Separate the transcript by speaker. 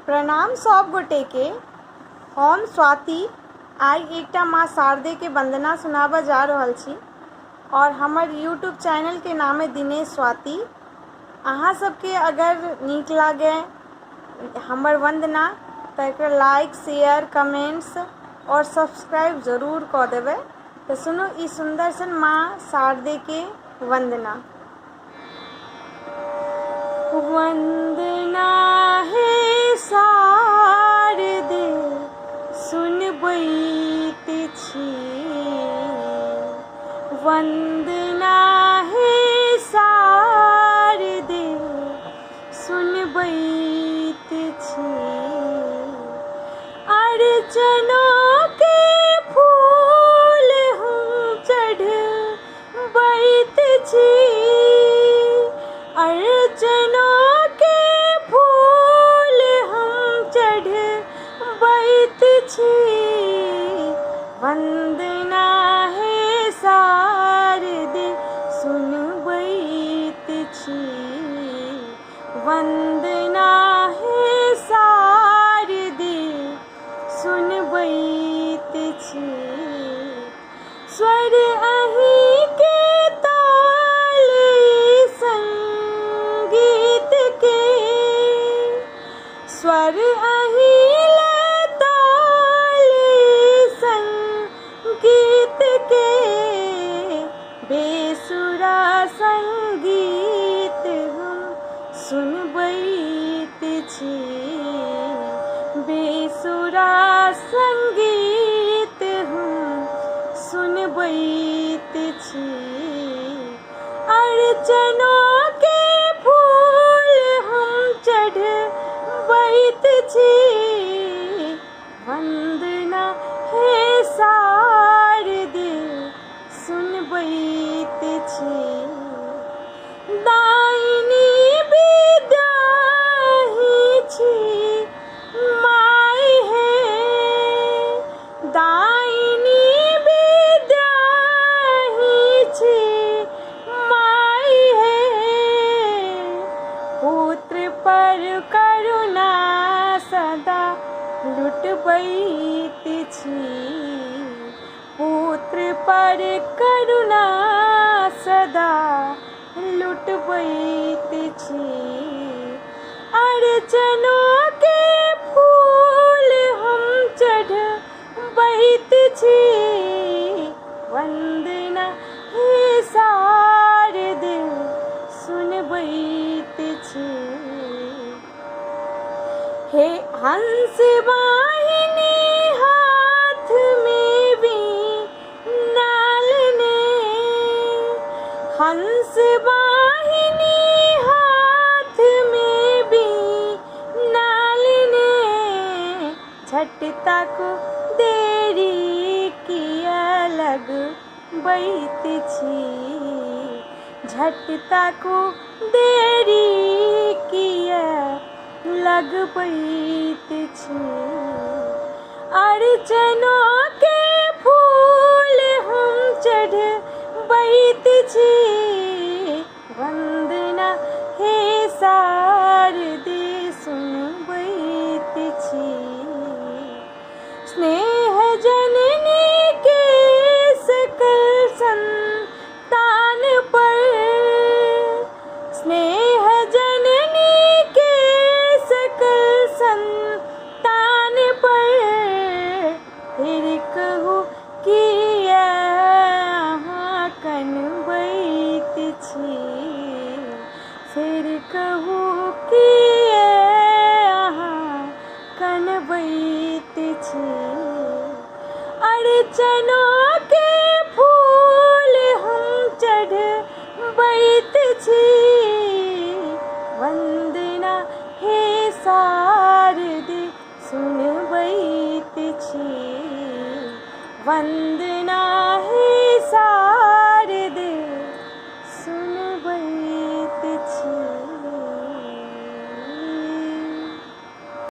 Speaker 1: प्रणाम सब गोटे के। हम स्वाति आई एकटा माँ शारदे के वंदना सुनाबऽ जा रहल छी और हमर यूट्यूब चैनल के नाम है दिनेश स्वाति। अहाँ सबके अगर नीक लागे हमर वंदना तो एक लाइक शेयर कमेंट्स और सब्सक्राइब जरूर कऽ देबै। तो सुनो ई सुंदर सन माँ शारदे के वंदना। वंदना हे शारदे सुनबैत छी, वंदना हे शारदे सुनबैत छी। अर्चनों के फूल हम चढ़बैत छी, अर्चनों के फूल हम चढ़बैत छी। वंदना हे शारदे सुनबैत छी, वंदना हे शारदे सुनबैत छी। स्वर अहीं के ताल संगीत के, स्वर अहीं ले ताल संगीत के। बेसुरा संगीत हम सुनबैत छी, बेसुरा संगीत हम सुनबैत छी। अर्चनों के फूल हम चढ़बैत छी, वंदना हे शारदे सुनबैत छी। दायिनी विद्या ही छी माय है, दायिनी विद्या ही छी माय है। पुत्र पर करुणा सदा लुटबैत छी, पुत्र पर करुणा सदा लुटबैत छी। अर्चनों के फूल हम चढ़बैत छी, वंदना हे शारदे सुनबैत छी। हे हंस वाहिनी हाथ में वीणा लेने, हंस वाहिनी हाथ में वीणा लेने। झटता को देरी किया लगबैत छी, झटता को देरी किया लगबैत छी। अर्चनों के फूल हम चढ़बैत छी, वंदना हे शारदे सुनबैत छी। स्नेह जननी के सकल संतान पर, स्नेह जननी के सकल संतान पर। फिर कहू किया अहाँ कनबैत छी, फिर कहू किया अहाँ कनबैत छी। अर्चनों के फूल हम चढ़बैत छी, वंदना हे शारदे सुनबैत छी, वंदना हे शारदे।